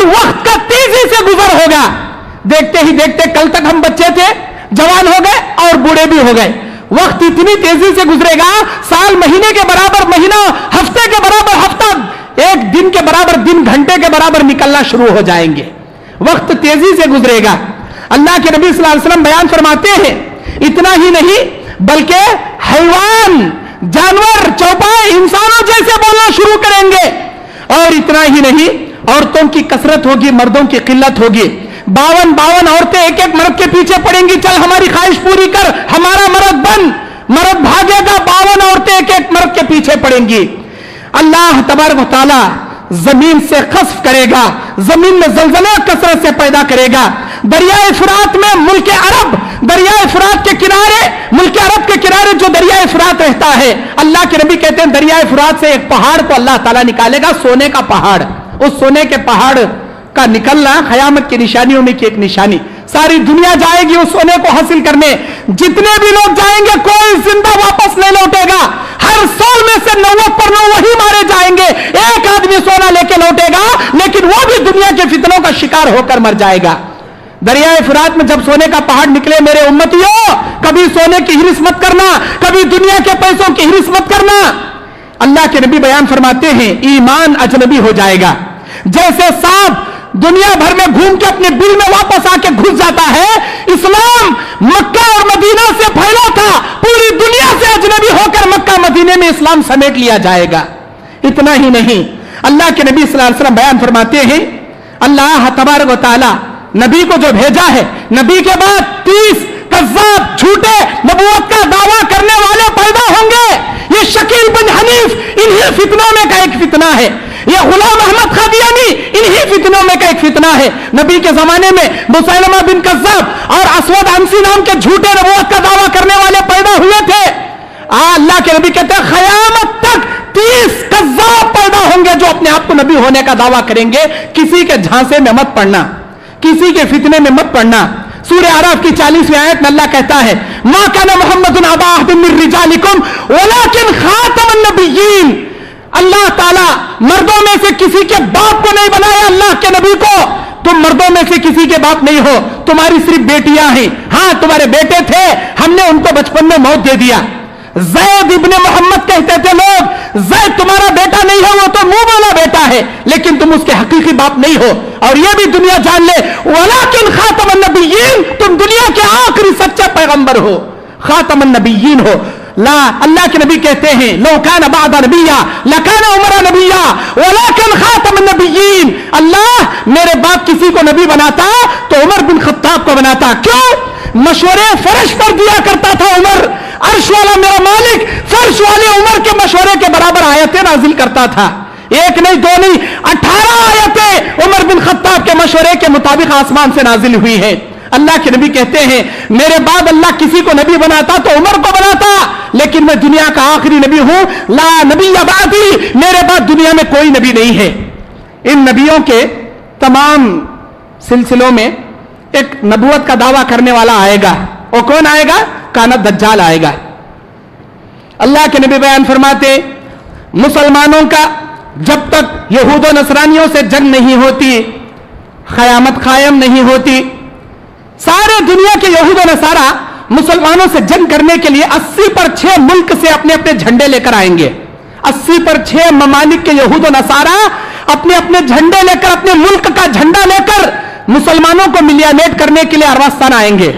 वक्त का तेजी से गुजर होगा। देखते ही देखते कल तक हम बच्चे थे, जवान हो गए और बूढ़े भी हो गए। वक्त इतनी तेजी से गुजरेगा, साल महीने के बराबर महीना, हफ्ते के बराबर हफ्ता, एक दिन के बराबर दिन, घंटे के बराबर निकलना शुरू हो जाएंगे। वक्त तेजी से गुजरेगा। अल्लाह के नबी सल्लल्लाहु अलैहि वसल्लम बयान फरमाते हैं, इतना ही नहीं बल्कि हैवान, जानवर, चौपाई इंसानों जैसे बोलना शुरू करेंगे। और इतना ही नहीं, औरतों की कसरत होगी, मर्दों की किल्लत होगी। 52 औरतें एक एक मर्द के पीछे पड़ेंगी, चल हमारी ख्वाहिश पूरी कर, हमारा मर्द बन। मर्द भागेगा, 52 औरतें एक एक मर्द के पीछे पड़ेंगी। अल्लाह तबारक व तआला जमीन से खस्फ करेगा, जमीन में जलजला कसरत से पैदा करेगा। दरियाए फुरात में मुल्क अरब, दरियाए फुरात के किनारे, मुल्क अरब के किनारे जो दरियाए फुरात रहता है, अल्लाह के नबी कहते हैं दरियाए फुरात से एक पहाड़ को अल्लाह ताला निकालेगा, सोने का पहाड़। उस सोने के पहाड़ का निकलना क़यामत की निशानियों में की एक निशानी। सारी दुनिया जाएगी उस सोने को हासिल करने। जितने भी लोग जाएंगे कोई जिंदा वापस नहीं लौटेगा। हर 100 में से 90 पर 9 वही मारे जाएंगे। एक आदमी सोना लेके लौटेगा, लेकिन वो भी दुनिया के फितनों का शिकार होकर मर जाएगा। दरियाए फुरात में जब सोने का पहाड़ निकले, मेरे उम्मतियों, कभी सोने की हिरिस मत करना, कभी दुनिया के पैसों की हिरिस मत करना। अल्लाह के नबी बयान फरमाते हैं, ईमान अजनबी हो जाएगा। जैसे सांप दुनिया भर में घूम के अपने बिल में वापस आके घुस जाता है, इस्लाम मक्का और मदीना से फैला था, पूरी दुनिया से अजनबी होकर मक्का मदीने में इस्लाम समेट लिया जाएगा। इतना ही नहीं, अल्लाह के नबी सल्लल्लाहु अलैहि वसल्लम बयान फरमाते हैं, अल्लाह तबारक व तआला नबी को जो भेजा है, नबी के बाद 30 कज़्ज़ाब, झूठे नबूवत का दावा करने वाले पैदा होंगे। ये शकील बिन हनीफ इन्हीं फितनों में का एक फितना है। ये गुलाम अहमद कादियानी इन्हीं फितनों में का एक फितना है। नबी के जमाने में मुसैलमा बिन कज़्ज़ाब और असवद अंसी नाम के झूठे नबूवत का दावा करने वाले पैदा हुए थे। अल्लाह के नबी कहते हैं क़यामत तक 30 कज़्ज़ाब पैदा होंगे जो अपने आप को नबी होने का दावा करेंगे। किसी के झांसे में मत पड़ना, किसी के फितने में मत पड़ना। सूरह आराफ की 40वीं आयत में अल्लाह कहता है, मा काना मुहम्मदुन अबा अहदिन मिन रिजालिकुम वलाकिन खातमुन नबिय्यीन। अल्लाह ताला मर्दों में से किसी के बाप को नहीं बनाया, अल्लाह के नबी को। तुम मर्दों में से किसी के बाप नहीं हो, तुम्हारी सिर्फ बेटियां हैं। हां, तुम्हारे बेटे थे, हमने उनको बचपन में मौत दे दिया। ज़ैद इब्ने मोहम्मद कहते थे लोग, ज़ैद तुम्हारा बेटा नहीं है, वो तो मुंह वाला बेटा है, लेकिन तुम उसके हकीकी बाप नहीं हो। और ये भी दुनिया जान ले, वलाकिन खातमुन नबिय्यीन, तुम दुनिया के आखिरी सच्चे पैगंबर हो, खातमुन नबिय्यीन हो। ला अल्लाह के नबी कहते हैं, लो काना बअदा नबिय्या लकाना उमर नबिय्या वलाकिन खातमुन नबिय्यीन। अल्लाह मेरे बाप किसी को नबी बनाता तो उमर बिन खत्ताब को बनाता। क्यों? मशवरे फर्श पर दिया करता था उमर। अर्श वाला मेरा मालिक फर्श वाले उमर के मशवरे के बराबर आयतें नाजिल करता था। एक नहीं, दो नहीं, 18 आयतें उमर बिन खत्ताब के मशवरे के मुताबिक आसमान से नाजिल हुई है। अल्लाह के नबी कहते हैं, मेरे बाद अल्लाह किसी को नबी बनाता तो उमर को बनाता, लेकिन मैं दुनिया का आखिरी नबी हूं। ला नबी बादी, मेरे बाद दुनिया में कोई नबी नहीं है। इन नबियों के तमाम सिलसिलों में एक नबूवत का दावा करने वाला आएगा। वो कौन आएगा? काना दज्जाल आएगा। अल्लाह के नबी बयान फरमाते, मुसलमानों का जब तक यहूद और नसरानियों से जंग नहीं होती, क़यामत कायम नहीं होती। सारे दुनिया के यहूद और नसारा मुसलमानों से जंग करने के लिए 80 पर 6 मुल्क से अपने अपने झंडे लेकर आएंगे। 80 पर 6 ममालिक के यहूद और नसारा अपने अपने झंडे लेकर, अपने मुल्क का झंडा लेकर मुसलमानों को मिलियनेट करने के लिए अरबस्तान आएंगे।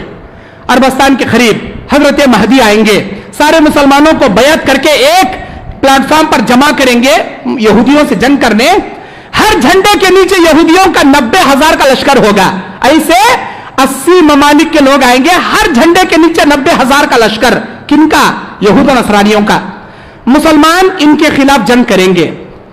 अरबस्तान के करीब हजरत महदी आएंगे, सारे मुसलमानों को बैअत करके एक प्लेटफॉर्म पर जमा करेंगे यहूदियों से जंग करने। हर झंडे के नीचे यहूदियों का 90,000 का लश्कर होगा। ऐसे 80 ममालिक के लोग आएंगे, हर झंडे के नीचे 90,000 का लश्कर। किनका? यहूद और नसरानियों का। मुसलमान इनके खिलाफ जंग करेंगे।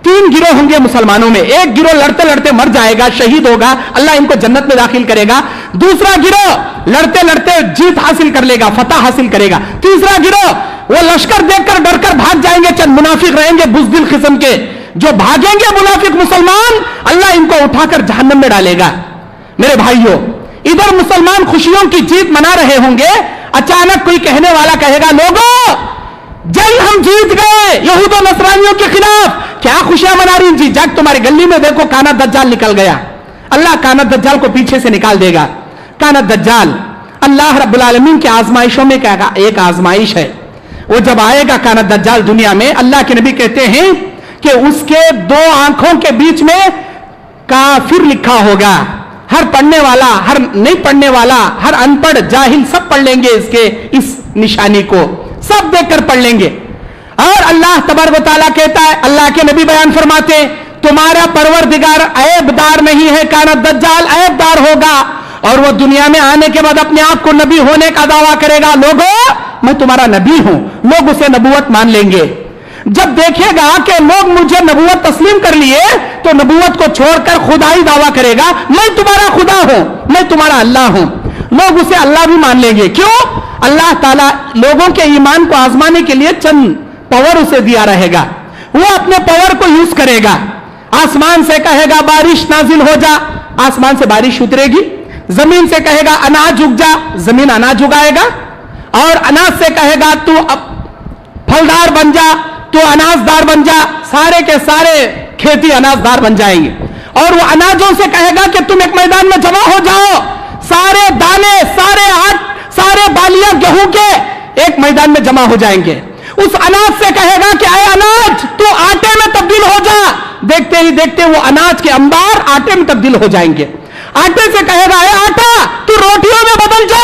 3 गिरोह होंगे मुसलमानों में। एक गिरोह लड़ते लड़ते मर जाएगा, शहीद होगा, अल्लाह इनको जन्नत में दाखिल करेगा। दूसरा गिरोह लड़ते लड़ते जीत हासिल कर लेगा, फतह हासिल करेगा। तीसरा गिरोह वो लश्कर देखकर डरकर भाग जाएंगे। चंद मुनाफिक रहेंगे बुज़दिल किस्म के, जो भागेंगे मुनाफिक मुसलमान, अल्लाह इनको उठाकर जहन्नम में डालेगा। मेरे भाइयों, इधर मुसलमान खुशियों की जीत मना रहे होंगे, अचानक कोई कहने वाला कहेगा, लोगों जंग हम जीत गए यहूद और नसरानियों के खिलाफ। क्या खुशियां मना रही जी? जग तुम्हारी गली में देखो, काना दज्जाल निकल गया। اللہ کانت دجال کو پیچھے سے نکال دے گا. کانت دجال اللہ رب العالمین کی آزمائشوں میں ایک آزمائش ہے. وہ جب آئے گا کانت دجال دنیا میں, اللہ کے نبی کہتے ہیں کہ اس کے دو آنکھوں کے بیچ میں کافر لکھا ہوگا. ہر پڑھنے والا, ہر نہیں پڑھنے والا, ہر ان پڑھ جاہل سب پڑھ لیں گے اس نشانی کو, سب دیکھ کر پڑھ لیں گے. اور اللہ تبارک و تعالیٰ کہتا ہے, اللہ کے نبی بیان فرماتے, تمہارا پروردگار عیب دار نہیں ہے, کانت دجال عیب دار ہوگا اور وہ دنیا میں آنے کے بعد اپنے آپ کو نبی ہونے کا دعویٰ کرے گا. لوگوں میں تمہارا نبی ہوں, لوگ اسے نبوت مان لیں گے. جب دیکھے گا کہ لوگ مجھے نبوت تسلیم کر لیے تو نبوت کو چھوڑ کر خدائی دعویٰ کرے گا, میں تمہارا خدا ہوں, میں تمہارا اللہ ہوں. لوگ اسے اللہ بھی مان لیں گے. کیوں؟ اللہ تعالیٰ لوگوں کے ایمان کو آزمانے کے لیے چند پاور اسے دیا رہے گا, وہ اپنے پاور کو یوز کرے گا. آسمان سے کہے گا بارش نازل ہو جا, آسمان سے بارش اترے گی. زمین سے کہے گا اناج اگ جا, زمین اناج اگائے گا. اور اناج سے کہے گا تو پھلدار بن جا, تو اناجدار بن جا, سارے کے سارے کھیتی اناجدار بن جائیں گے. اور وہ اناجوں سے کہے گا کہ تم ایک میدان میں جمع ہو جاؤ, سارے دانے, سارے آٹ, سارے بالیاں گیہوں کے ایک میدان میں جمع ہو جائیں گے. اس اناج سے کہے گا کہ اے اناج تو آٹے میں تبدیل ہو جا, دیکھتے ہی دیکھتے وہ اناج کے انبار آٹے میں تبدیل ہو جائیں گے. آٹے سے کہے گا اے آٹا تو روٹیوں میں بدل جا,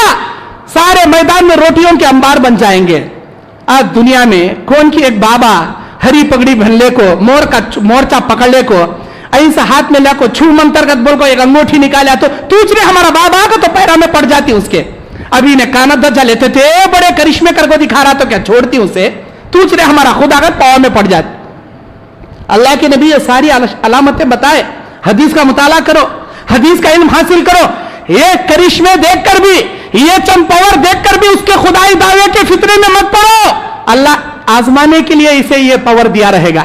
سارے میدان میں روٹیوں کے انبار بن جائیں گے. آج دنیا میں کون کی ایک بابا ہری پگڑی بھنلے کو, مورچہ پکڑ لے کو, ایسا ہاتھ میں لے کو چھو منتر بول کو ایک انگوٹھی نکالا تو تجھ نے ہمارا بابا کا تو پیرا میں پڑ جاتی اس کے. ابھی نے کانت دجال لیتے تھے, بڑے کرشمے کر کو دکھا رہا تو کیا چھوڑتی اسے, تجھ نے ہمارا خدا کا پاؤں میں پڑ جاتی. اللہ کے نبی یہ ساری علامتیں بتائے. حدیث کا مطالعہ کرو, حدیث کا علم حاصل کرو. یہ کرشمے دیکھ کر بھی, یہ چند پاور دیکھ کر بھی اس کے خدائی دعوے کے فتنے میں مت پڑو. اللہ آزمانے کے لیے اسے یہ پاور دیا رہے گا.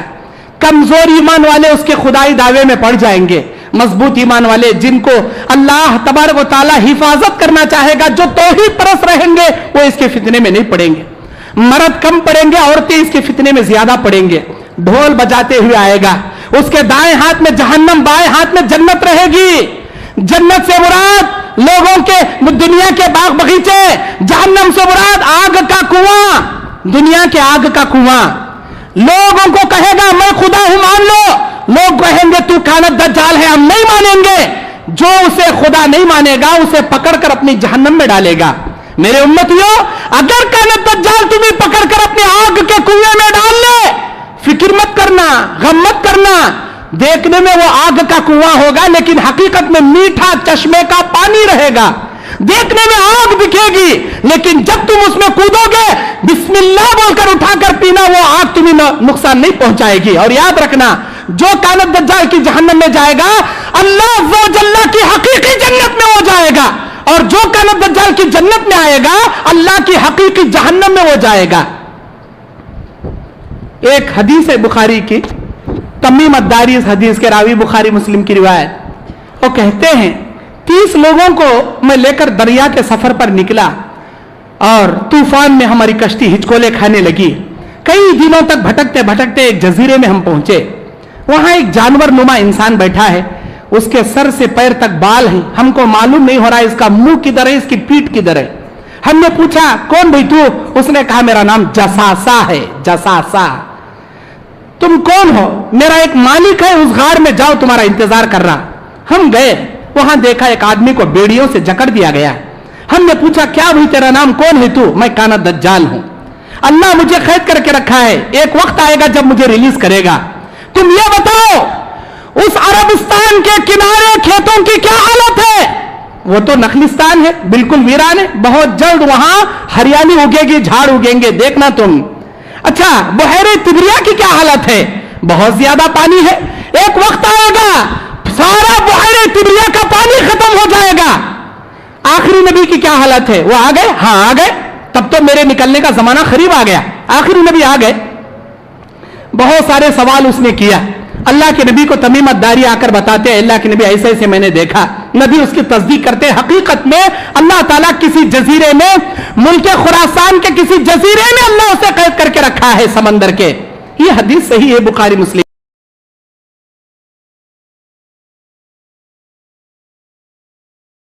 کمزور ایمان والے اس کے خدائی دعوے میں پڑ جائیں گے. مضبوط ایمان والے جن کو اللہ تبارک و تعالی حفاظت کرنا چاہے گا, جو توحید پرست رہیں گے, وہ اس کے فتنے میں نہیں پڑیں گے. مرد کم پڑیں گے, عورتیں اس کے فتنے میں زیادہ پڑیں گے. ڈھول بجاتے ہوئے آئے گا, اس کے دائیں ہاتھ میں جہنم, بائیں ہاتھ میں جنت رہے گی. جنت سے مراد لوگوں کے دنیا کے باغ بغیچے, جہنم سے مراد آگ کا کنواں, دنیا کے آگ کا کنواں. لوگوں کو کہے گا میں خدا ہوں مان لو, لوگ کہیں گے تو کانت دجال ہے, ہم نہیں مانیں گے. جو اسے خدا نہیں مانے گا اسے پکڑ کر اپنی جہنم میں ڈالے گا. میرے امتیوں, اگر کانت دجال تمہیں پکڑ کر اپنے آگ کے کنویں میں ڈال لے, فکر مت کرنا, غم مت کرنا. دیکھنے میں وہ آگ کا کنواں ہوگا لیکن حقیقت میں میٹھا چشمے کا پانی رہے گا. دیکھنے میں آگ دکھے گی لیکن جب تم اس میں کودو گے, بسم اللہ بول کر اٹھا کر پینا, وہ آگ تمہیں نقصان نہیں پہنچائے گی. اور یاد رکھنا, جو کانت دجال کی جہنم میں جائے گا, اللہ عز و جل کی حقیقی جنت میں وہ جائے گا, اور جو کانت دجال کی جنت میں آئے گا, اللہ کی حقیقی جہنم میں وہ جائے گا. ایک حدیث ہے بخاری کی, تمیم الداری اس حدیث کے راوی, بخاری مسلم کی روایت. وہ کہتے ہیں 30 لوگوں کو میں لے کر دریا کے سفر پر نکلا اور طوفان میں ہماری کشتی ہچکولے کھانے لگی. کئی دنوں تک بھٹکتے بھٹکتے ایک جزیرے میں ہم پہنچے. وہاں ایک جانور نما انسان بیٹھا ہے, اس کے سر سے پیر تک بال ہیں. ہم کو معلوم نہیں ہو رہا اس کا منہ کدھر ہے, اس کی پیٹھ کدھر ہے. ہم نے پوچھا کون بھائی تو؟ اس نے کہا میرا نام جساسا ہے. جساسا. تم کون ہو؟ میرا ایک مالک ہے, اس غار میں جاؤ, تمہارا انتظار کر رہا. ہم گئے, وہاں دیکھا ایک آدمی کو بیڑیوں سے جکڑ دیا گیا. ہم نے پوچھا کیا بھائی تیرا نام کون ہے تو؟ میں کانت دجال ہوں, اللہ مجھے قید کر کے رکھا ہے, ایک وقت آئے گا جب مجھے ریلیز کرے گا. تم یہ بتاؤ اس عربستان کے کنارے کھیتوں کی کیا حالت ہے؟ وہ تو نخلستان ہے, بالکل ویران ہے. بہت جلد وہاں ہریالی اگے گی, جھاڑ اگیں گے, دیکھنا تم. اچھا بحیرہ طبریہ کی کیا حالت ہے؟ بہت زیادہ پانی ہے. ایک وقت آئے گا سارا بحیرہ طبریہ کا پانی ختم ہو جائے گا. آخری نبی کی کیا حالت ہے؟ وہ آ گئے؟ ہاں آ گئے. تب تو میرے نکلنے کا زمانہ قریب آ گیا. آخری نبی آ گئے. بہت سارے سوال اس نے کیا. اللہ کے نبی کو تمیم الداری آ کر بتاتے ہیں اللہ کے نبی ایسے ایسے میں نے دیکھا. نبی اس کی تصدیق کرتے, حقیقت میں اللہ تعالیٰ کسی جزیرے میں, ملک خراسان کے کسی جزیرے میں اللہ اسے قید کر کے رکھا ہے سمندر کے. یہ حدیث صحیح ہے, بخاری مسلم.